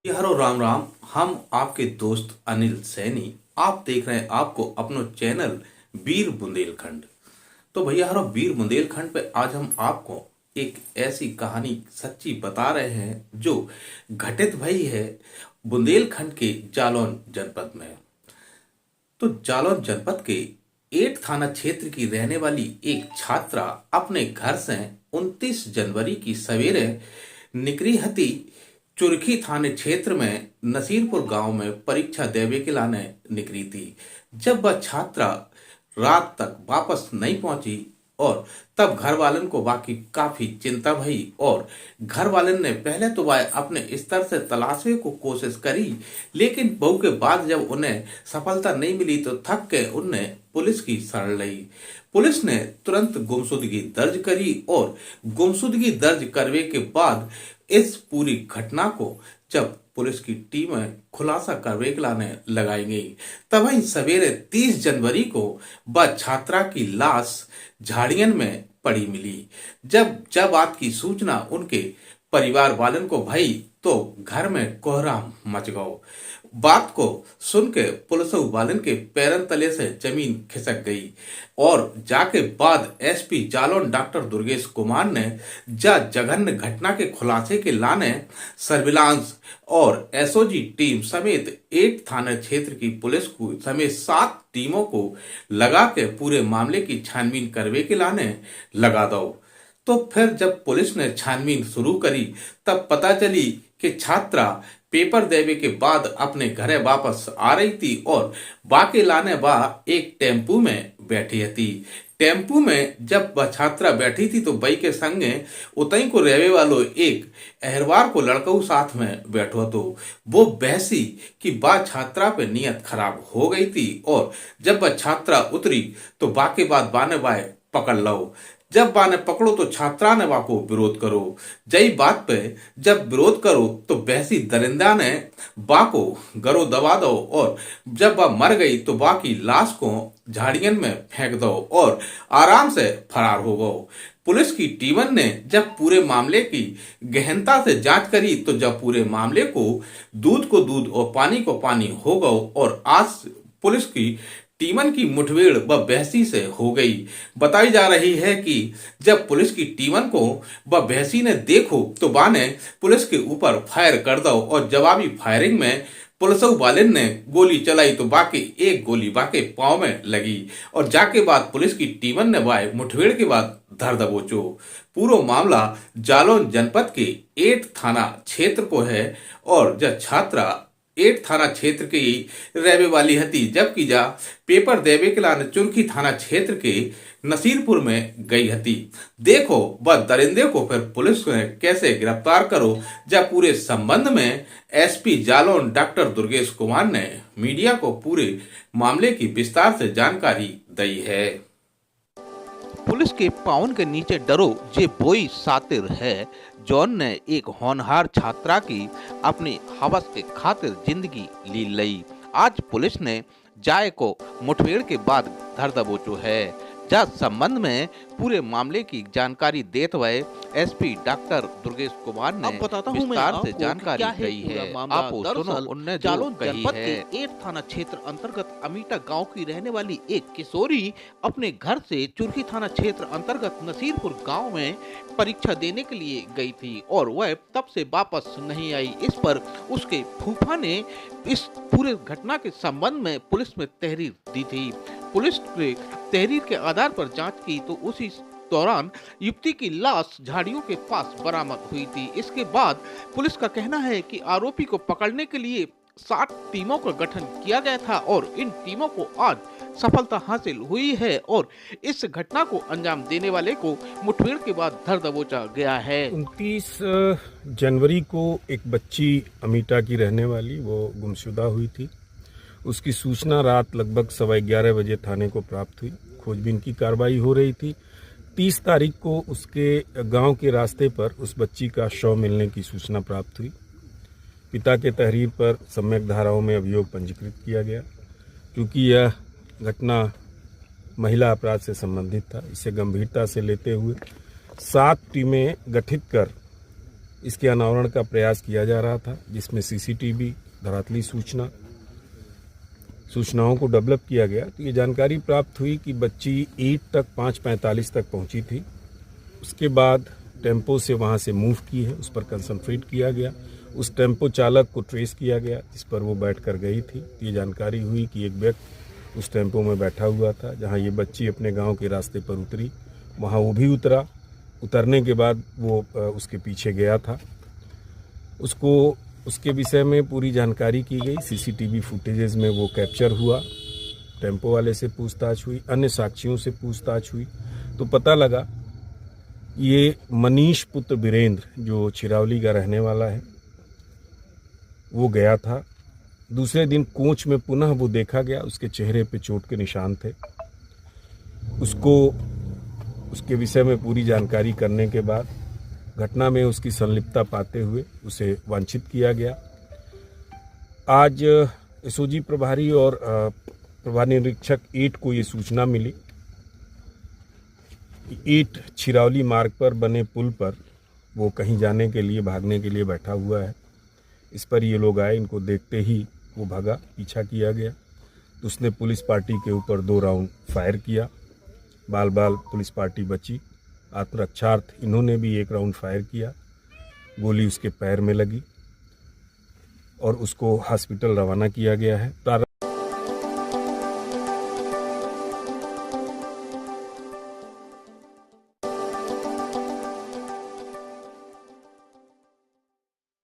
Hello Ram Ram. हम आपके दोस्त अनिल सैनी। आप देख रहे हैं आपको अपनो चैनल वीर बुंदेलखंड। तो भैया हरो वीर बुंदेलखंड पे आज हम आपको एक ऐसी कहानी सच्ची बता रहे हैं जो घटित भई है बुंदेलखंड के जालौन जनपद में। तो जालौन जनपद के एट थाना क्षेत्र की रहने वाली एक छात्रा अपने घर से 29 जनवरी की सवेरे निकली हती चुरखी थाने क्षेत्र में नसीरपुर गांव में परीक्षा देवे के लाने निकली थी। जब वह छात्रा रात तक वापस नहीं पहुंची और तब घर वालन को बाकी काफी चिंता भई और घर वालन ने पहले तो वह अपने स्तर से तलाशने को कोशिश करी, लेकिन बहु के बाद जब उन्हें सफलता नहीं मिली तो थक के उन्हें पुलिस की शरण ली। पुलिस ने तुरंत गुमशुदगी दर्ज करी और गुमशुदगी दर्ज करने के बाद इस पूरी घटना को जब पुलिस की टीमें खुलासा करने के लाने लगाई गई, तभी सवेरे 30 जनवरी को वह छात्रा की लाश झाड़ियन में पड़ी मिली। जब जब बात की सूचना उनके परिवार वालन को भई तो घर में कोहराम मच गयो। बात को सुन के पुलिस वालन के पैरन तले से जमीन खिसक गई और जाके बाद एसपी जालौन डॉक्टर दुर्गेश कुमार ने जघन्य घटना के खुलासे के लाने सर्विलांस और एसओजी टीम समेत 8 थाना क्षेत्र की पुलिस को समेत 7 टीमों को लगा के पूरे मामले की छानबीन करवे के लाने लगा दो। तो फिर जब पुलिस ने छानबीन शुरू करी तब पता चली कि छात्रा पेपर देवे के बाद अपने घरे वापस आ रही थी और बाके लाने वह एक टेम्पू में बैठी थी। टेम्पू में जब वह छात्रा बैठी थी तो बई के संगे उतई को रहने वालों एक अहरवार को लड़कऊ साथ में बैठो तो वो बहसी कि वह छात्रा पे नियत खराब हो गई थी और जब वह छात्रा उतरी तो बाके बाद बाने बाय पकड़ लो। जब बाने पकड़ो तो छात्रा ने वाको विरोध करो। जई बात पे जब विरोध करो तो बहसी दरिंदा ने बाको गरो दबा दो और जब वह मर गई तो बाकी लाश को झाड़ियन में फेंक दो और आराम से फरार हो गओ। पुलिस की टीमन ने जब पूरे मामले की गहनता से जांच करी तो जब पूरे मामले को दूध और पानी को पानी हो गओ और आज पुलिस की टीमन की मुठभेड़ व बहसी से हो गई। बताई जा रही है कि जब पुलिस की टीमन को व बहसी ने देखो तो बाने पुलिस के ऊपर फायर कर दो और जवाबी फायरिंग में पुलिस वाले ने गोली चलाई तो बाकी एक गोली बाके पांव में लगी और जाके बाद पुलिस की टीमन ने वाय मुठभेड़ के बाद धर दबोचो। पूरा मामला जालौन जनपद के 8 थाना क्षेत्र को है और जब छात्रा 8 थाना क्षेत्र की रहने वाली हती जबकि जा पेपर देवे के लाने चुरखी थाना क्षेत्र के नसीरपुर में गई हती। देखो वह दरिंदे को फिर पुलिस ने कैसे गिरफ्तार करो जब पूरे संबंध में एसपी जालौन डॉक्टर दुर्गेश कुमार ने मीडिया को पूरे मामले की विस्तार से जानकारी दी है। पुलिस के पाउन के नीचे डरो जे बोई सातिर है जॉन ने एक होनहार छात्रा की अपनी हवस के खातिर जिंदगी ली लई। आज पुलिस ने जाय को मुठभेड़ के बाद धर दबोचो है। जब संबंध में पूरे मामले की जानकारी देते हुए एसपी डॉक्टर दुर्गेश कुमार ने विस्तार से जानकारी दी है। आप सुनो उन्हें जालौन जनपद के 8 थाना क्षेत्र अंतर्गत अमीटा गांव की रहने वाली एक किशोरी अपने घर से चुरखी थाना क्षेत्र अंतर्गत नसीरपुर गांव में परीक्षा देने के लिए गई थी और वह तब से वापस नहीं आई। इस पर उसके फूफा ने इस पूरे घटना के संबंध में पुलिस में तहरीर दी थी। पुलिस ने तहरीर के आधार पर जांच की तो उसी दौरान युवती की लाश झाड़ियों के पास बरामद हुई थी। इसके बाद पुलिस का कहना है कि आरोपी को पकड़ने के लिए 7 टीमों का गठन किया गया था और इन टीमों को आज सफलता हासिल हुई है और इस घटना को अंजाम देने वाले को मुठभेड़ के बाद धर दबोचा गया है। 29 जनवरी को एक बच्ची अमीटा की रहने वाली वो गुमशुदा हुई थी। उसकी सूचना रात लगभग 11:15 बजे थाने को प्राप्त हुई। खोजबीन की कार्रवाई हो रही थी। 30 तारीख को उसके गांव के रास्ते पर उस बच्ची का शव मिलने की सूचना प्राप्त हुई। पिता के तहरीर पर सम्यक धाराओं में अभियोग पंजीकृत किया गया। क्योंकि यह घटना महिला अपराध से संबंधित था, इसे गंभीरता से लेते हुए 7 टीमें गठित कर इसके अनावरण का प्रयास किया जा रहा था, जिसमें सीसीटीवी, धरातली सूचनाओं को डेवलप किया गया। तो ये जानकारी प्राप्त हुई कि बच्ची 8 तक 5:45 तक पहुंची थी। उसके बाद टेम्पो से वहां से मूव की है, उस पर कंसंट्रेट किया गया। उस टेम्पो चालक को ट्रेस किया गया जिस पर वो बैठ कर गई थी। ये जानकारी हुई कि एक व्यक्ति उस टेम्पो में बैठा हुआ था। जहां ये बच्ची अपने गांव के रास्ते पर उतरी, वहां वो भी उतरा। उतरने के बाद वो उसके पीछे गया था। उसके विषय में पूरी जानकारी की गई। सीसीटीवी फुटेजेस में वो कैप्चर हुआ। टेम्पो वाले से पूछताछ हुई, अन्य साक्षियों से पूछताछ हुई, तो पता लगा ये मनीष पुत्र वीरेंद्र जो छिरावली का रहने वाला है, वो गया था। दूसरे दिन कोच में पुनः वो देखा गया। उसके चेहरे पे चोट के निशान थे। उसके विषय में पूरी जानकारी करने के बाद घटना में उसकी संलिप्तता पाते हुए उसे वांछित किया गया। आज एसओजी प्रभारी और प्रभारी निरीक्षक 8 को ये सूचना मिली। 8 छिरावली मार्ग पर बने पुल पर वो कहीं जाने के लिए, भागने के लिए बैठा हुआ है। इस पर ये लोग आए, इनको देखते ही वो भागा, पीछा किया गया। तो उसने पुलिस पार्टी के ऊपर 2 राउंड फायर किया। बाल पुलिस पार्टी बची। आत्मरक्षार्थ इन्होंने भी 1 राउंड फायर किया। गोली उसके पैर में लगी और उसको हॉस्पिटल रवाना किया गया है।